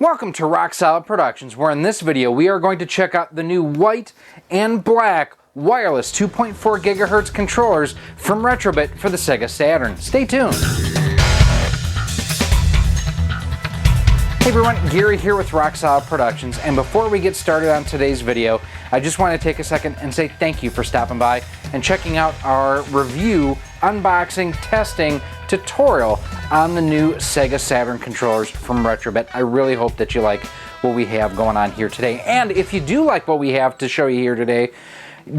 Welcome to Rock Solid Productions, where in this video we are going to check out the new white and black wireless 2.4 GHz controllers from Retrobit for the Sega Saturn. Stay tuned. Hey everyone, Gary here with Rock Solid Productions, and before we get started on today's video, I just want to take a second and say thank you for stopping by and checking out our review, unboxing, testing, tutorial on the new Sega Saturn controllers from Retrobit. I really hope that you like what we have going on here today. And if you do like what we have to show you here today,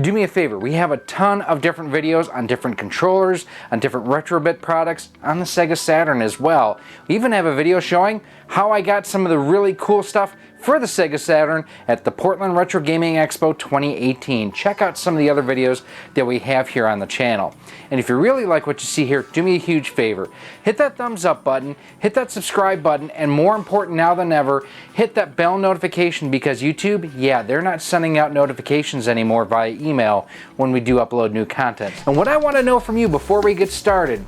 do me a favor. We have a ton of different videos on different controllers, on different Retrobit products, on the Sega Saturn as well. We even have a video showing how I got some of the really cool stuff for the Sega Saturn at the Portland Retro Gaming Expo 2018. Check out some of the other videos that we have here on the channel. And if you really like what you see here, do me a huge favor. Hit that thumbs up button, hit that subscribe button, and more important now than ever, hit that bell notification, because YouTube, yeah, they're not sending out notifications anymore via email when we do upload new content. And what I want to know from you before we get started,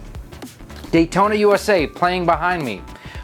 Daytona USA playing behind me.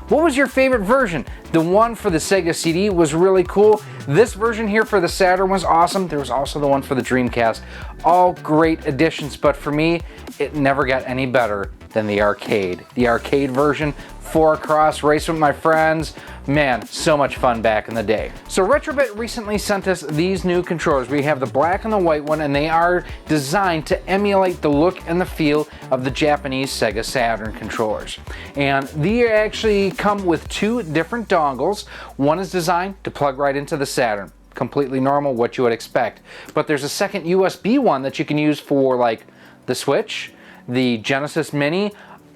What was your favorite version? The one for the Sega CD was really cool. This version here for the Saturn was awesome. There was also the one for the Dreamcast. All great additions, but for me, it never got any better than the arcade. The arcade version, 4-across, race with my friends. Man, so much fun back in the day. So Retrobit recently sent us these new controllers. We have the black and the white one, and they are designed to emulate the look and the feel of the Japanese Sega Saturn controllers. And they actually come with two different dongles. One is designed to plug right into the Saturn. Completely normal, what you would expect. But there's a second USB one that you can use for like the Switch, the Genesis Mini.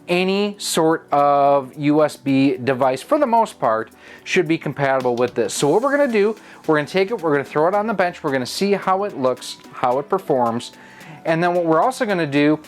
Any sort of USB device, for the most part, should be compatible with this. So what we're going to do, we're going to take it, we're going to throw it on the bench, we're going to see how it looks, how it performs, and then what we're also going to do,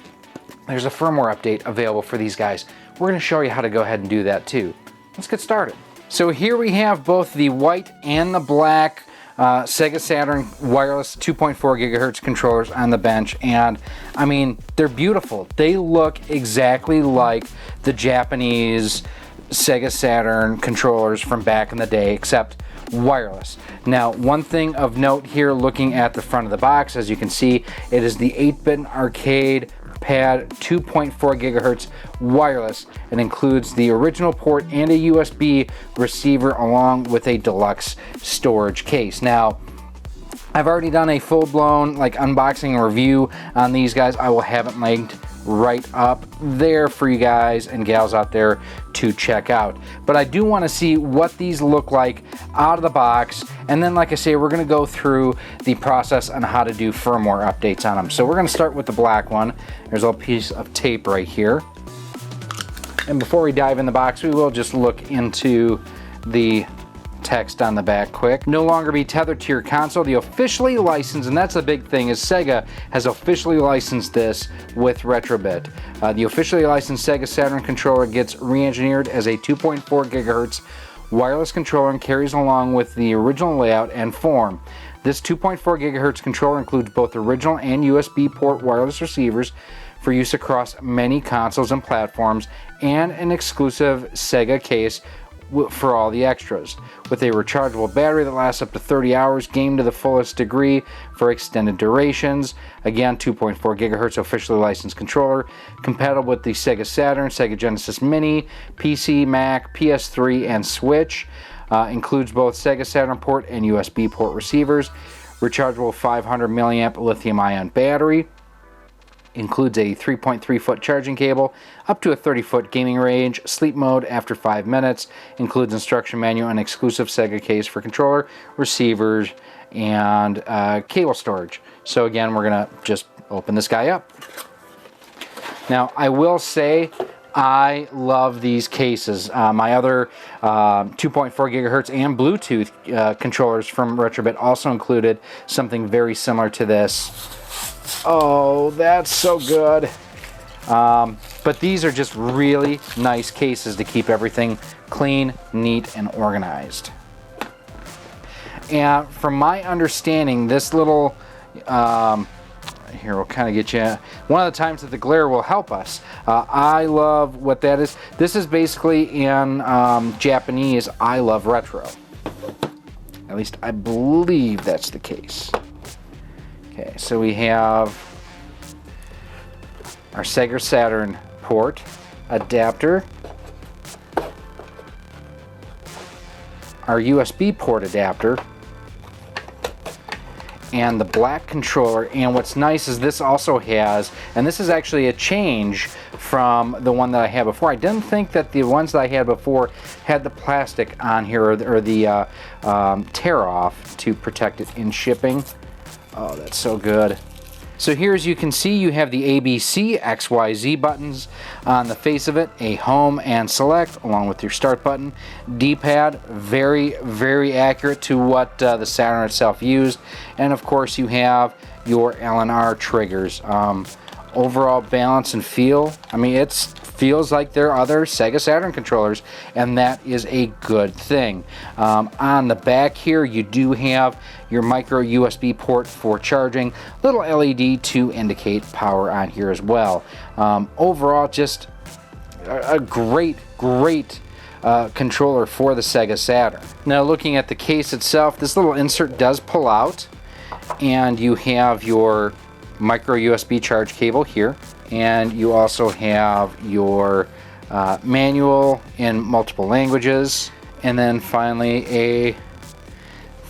there's a firmware update available for these guys. We're going to show you how to go ahead and do that too. Let's get started. So here we have both the white and the black Sega Saturn wireless 2.4 GHz controllers on the bench, and I mean, they're beautiful. They look exactly like the Japanese Sega Saturn controllers from back in the day, except wireless. Now, one thing of note here, looking at the front of the box, as you can see, it is the 8-bit arcade pad 2.4 GHz wireless. It includes the original port and a USB receiver along with a deluxe storage case. Now, I've already done a full-blown unboxing and review on these guys. I will have it linked right up there for you guys and gals out there to check out. But I do want to see what these look like out of the box, and then like I say, we're going to go through the process on how to do firmware updates on them. So we're going to start with the black one. There's a piece of tape right here, and before we dive in the box, we will just look into the text on the back quick. No longer be tethered to your console. The officially licensed, and that's the big thing, is Sega has officially licensed this with Retrobit. The officially licensed Sega Saturn controller gets re-engineered as a 2.4 GHz wireless controller and carries along with the original layout and form. This 2.4 GHz controller includes both original and USB port wireless receivers for use across many consoles and platforms, and an exclusive Sega case for all the extras, with a rechargeable battery that lasts up to 30 hours, game to the fullest degree for extended durations. Again, 2.4 GHz officially licensed controller, compatible with the Sega Saturn, Sega Genesis Mini, PC, Mac, PS3, and Switch. Includes both Sega Saturn port and USB port receivers. Rechargeable 500 milliamp lithium-ion battery. Includes a 3.3-foot charging cable, up to a 30-foot gaming range, sleep mode after 5 minutes, includes instruction manual and exclusive Sega case for controller, receivers, and cable storage. So again, we're going to just open this guy up. Now, I will say, I love these cases. My other 2.4 GHz and Bluetooth controllers from Retrobit also included something very similar to this. Oh, that's so good. But these are just really nice cases to keep everything clean, neat, and organized. And from my understanding, this little here, we'll kind of get you one of the times that the glare will help us. I love what that is. This is basically in Japanese, I love retro. At least I believe that's the case. Okay, so we have our Sega Saturn port, adapter, our USB port adapter, and the black controller. And what's nice is this also has, and this is actually a change from the one that I had before. I didn't think that the ones that I had before had the plastic on here, or the tear off to protect it in shipping. Oh, that's so good. So here, as you can see, you have the ABC, XYZ buttons on the face of it, a home and select, along with your start button. D-pad, very, very accurate to what the Saturn itself used. And of course, you have your L&R triggers. Overall balance and feel, I mean, it feels like there are other Sega Saturn controllers, and that is a good thing. On the back here, you do have your micro USB port for charging, little LED to indicate power on here as well. Overall, just a great controller for the Sega Saturn. Now, looking at the case itself, this little insert does pull out, and you have your micro USB charge cable here, and you also have your manual in multiple languages, and then finally a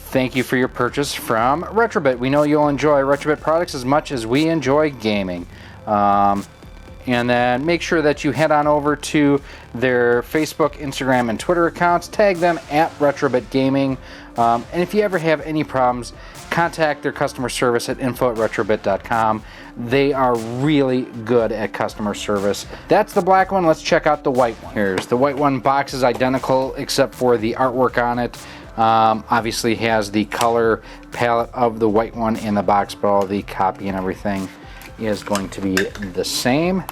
thank you for your purchase from Retrobit. We know you'll enjoy Retrobit products as much as we enjoy gaming. And then make sure that you head on over to their Facebook, Instagram, and Twitter accounts. Tag them at Retrobit Gaming. And if you ever have any problems, contact their customer service at info@retrobit.com. They are really good at customer service. That's the black one. Let's check out the white one. Here's the white one. Box is identical except for the artwork on it. Obviously has the color palette of the white one in the box, but all the copy and everything is going to be the same.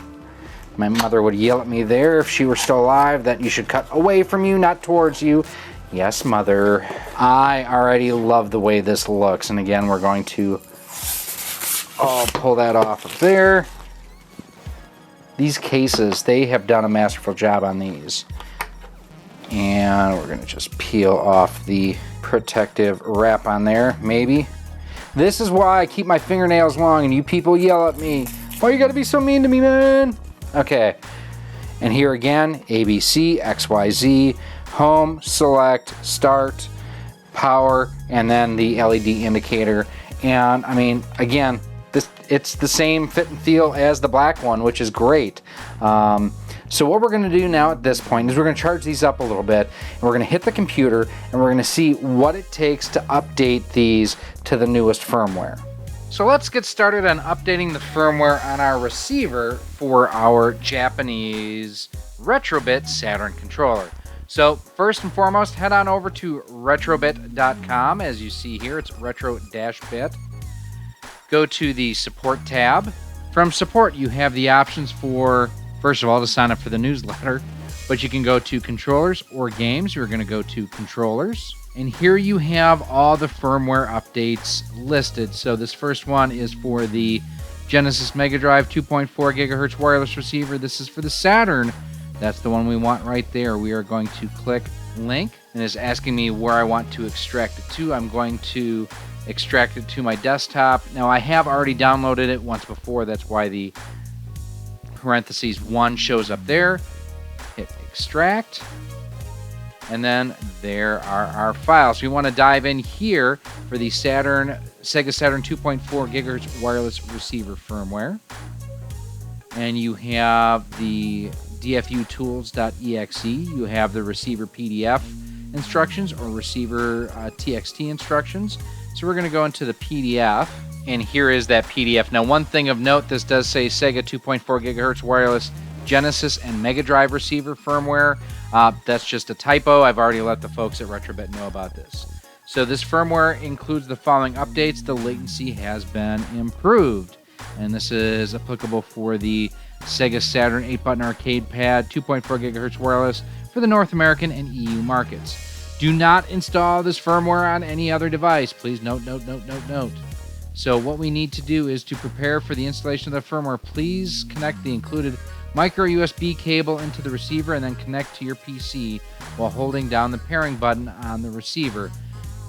My mother would yell at me there if she were still alive that you should cut away from you, not towards you. Yes, mother. I already love the way this looks, and again, we're going to pull that off of there. These cases, they have done a masterful job on these. And we're going to just peel off the protective wrap on there, maybe. This is why I keep my fingernails long and you people yell at me. Why you gotta be so mean to me, man? Okay, and here again, ABC, XYZ, home, select, start, power, and then the LED indicator. And I mean, again, it's the same fit and feel as the black one, which is great. So what we're going to do now at this point is we're going to charge these up a little bit, and we're going to hit the computer, and we're going to see what it takes to update these to the newest firmware. So let's get started on updating the firmware on our receiver for our Japanese Retrobit Saturn controller. So first and foremost, head on over to retrobit.com. As you see here, it's retro-bit. Go to the support tab. From support, you have the options for, first of all, to sign up for the newsletter, but you can go to controllers or games. You're going to go to controllers, and here you have all the firmware updates listed. So this first one is for the Genesis Mega Drive 2.4 gigahertz wireless receiver. This is for the Saturn. That's the one we want right there. We are going to click link, and it's asking me where I want to extract it to. I'm going to extract it to my desktop. Now, I have already downloaded it once before. That's why the parentheses 1 shows up there. Hit extract, and then there are our files. We want to dive in here for the Sega Saturn 2.4 gigahertz wireless receiver firmware, and you have the dfutools.exe. You have the receiver PDF instructions or receiver TXT instructions. So we're going to go into the PDF, and here is that PDF. Now, one thing of note, this does say Sega 2.4 gigahertz wireless Genesis and Mega Drive receiver firmware. That's just a typo. I've already let the folks at Retrobit know about this. So this firmware includes the following updates. The latency has been improved, and this is applicable for the Sega Saturn 8-button arcade pad 2.4 gigahertz wireless for the North American and EU markets. Do not install this firmware on any other device. Please note. So what we need to do is to prepare for the installation of the firmware. Please connect the included micro USB cable into the receiver and then connect to your PC while holding down the pairing button on the receiver.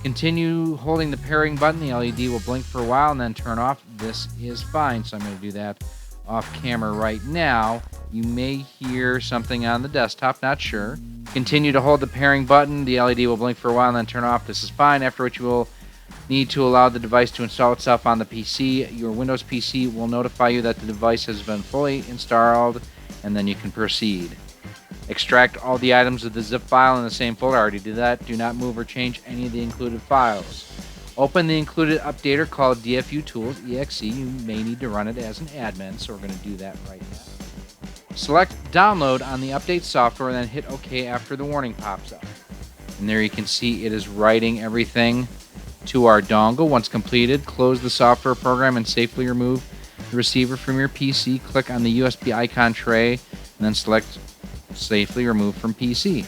Continue holding the pairing button. The LED will blink for a while and then turn off. This is fine, so I'm going to do that off camera right now. You may hear something on the desktop, not sure. Continue to hold the pairing button. The LED will blink for a while and then turn off. This is fine, after which you will need to allow the device to install itself on the PC. Your Windows PC will notify you that the device has been fully installed, and then you can proceed. Extract all the items of the zip file in the same folder. I already did that. Do not move or change any of the included files. Open the included updater called DFU Tools EXE. You may need to run it as an admin, so we're going to do that right now. Select Download on the update software and then hit OK after the warning pops up. And there you can see it is writing everything to our dongle. Once completed, close the software program and safely remove the receiver from your PC. Click on the USB icon tray and then select Safely Remove from PC.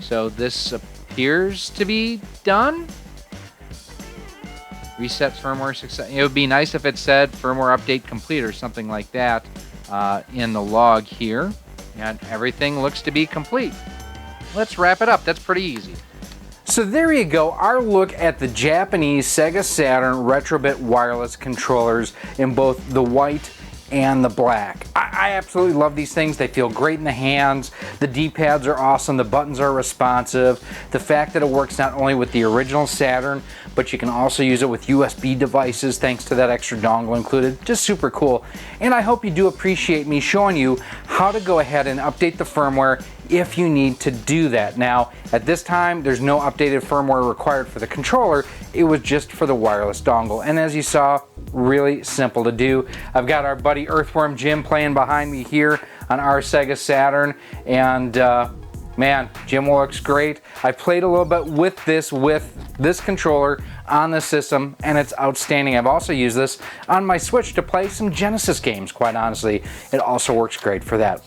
So this appears to be done. Reset firmware success. It would be nice if it said firmware update complete or something like that in the log here. And everything looks to be complete. Let's wrap it up. That's pretty easy. So there you go, our look at the Japanese Sega Saturn Retrobit wireless controllers in both the white and the black. I absolutely love these things. They feel great in the hands. The D-pads are awesome. The buttons are responsive. The fact that it works not only with the original Saturn, but you can also use it with USB devices thanks to that extra dongle included. Just super cool. And I hope you do appreciate me showing you how to go ahead and update the firmware if you need to do that. Now, at this time, there's no updated firmware required for the controller. It was just for the wireless dongle. And as you saw, really simple to do. I've got our buddy Earthworm Jim playing behind me here on our Sega Saturn, and man, Jim looks great. I played a little bit with this controller on the system, and it's outstanding. I've also used this on my Switch to play some Genesis games, quite honestly. It also works great for that.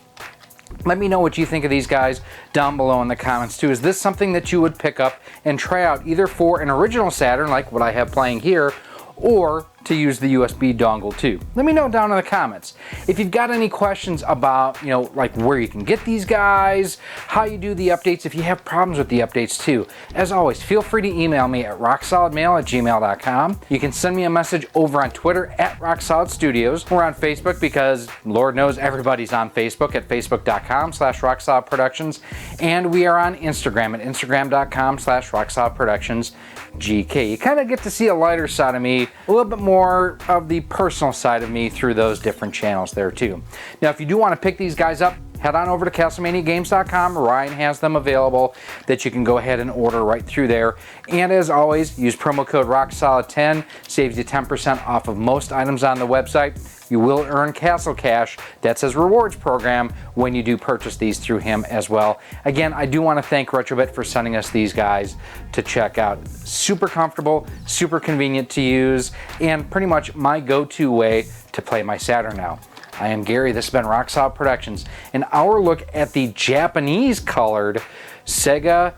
Let me know what you think of these guys down below in the comments too. Is this something that you would pick up and try out either for an original Saturn like what I have playing here, or to use the USB dongle too? Let me know down in the comments. If you've got any questions about, like where you can get these guys, how you do the updates, if you have problems with the updates too, as always, feel free to email me at rocksolidmail@gmail.com. You can send me a message over on Twitter at RockSolidStudios. We're on Facebook because Lord knows everybody's on Facebook at facebook.com/RockSolidProductions. And we are on Instagram at instagram.com/RockSolidProductionsGK. You kind of get to see a lighter side of me, a little bit more of the personal side of me through those different channels there too. Now, if you do want to pick these guys up, head on over to CastleManiaGames.com. Ryan has them available that you can go ahead and order right through there. And as always, use promo code RockSolid10. Saves you 10% off of most items on the website. You will earn Castle Cash. That's his rewards program when you do purchase these through him as well. Again, I do want to thank Retrobit for sending us these guys to check out. Super comfortable, super convenient to use, and pretty much my go-to way to play my Saturn now. I am Gary, this has been Rock Solid Productions, and our look at the Japanese colored Sega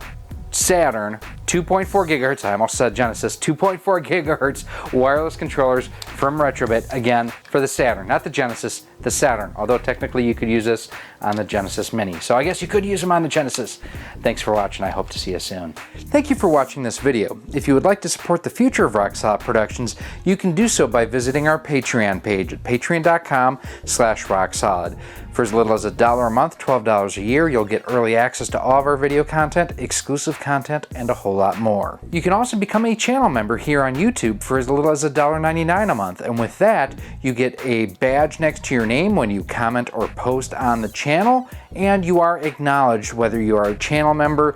Saturn 2.4 gigahertz, I almost said Genesis, 2.4 gigahertz wireless controllers from Retrobit, again, for the Saturn, not the Genesis, the Saturn, although technically you could use this on the Genesis Mini. So I guess you could use them on the Genesis. Thanks for watching, I hope to see you soon. Thank you for watching this video. If you would like to support the future of Rock Solid Productions, you can do so by visiting our Patreon page at patreon.com/rocksolid. For as little as $1 a month, $12 a year, you'll get early access to all of our video content, exclusive content, and a whole lot more. You can also become a channel member here on YouTube for as little as $1.99 a month, and with that, you get a badge next to your name when you comment or post on the channel, and you are acknowledged whether you are a channel member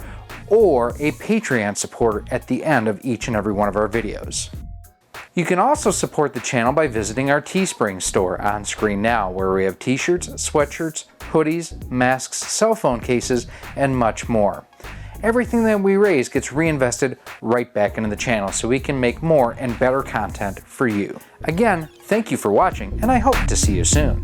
or a Patreon supporter at the end of each and every one of our videos. You can also support the channel by visiting our Teespring store on screen now, where we have t-shirts, sweatshirts, hoodies, masks, cell phone cases, and much more. Everything that we raise gets reinvested right back into the channel so we can make more and better content for you. Again, thank you for watching, and I hope to see you soon.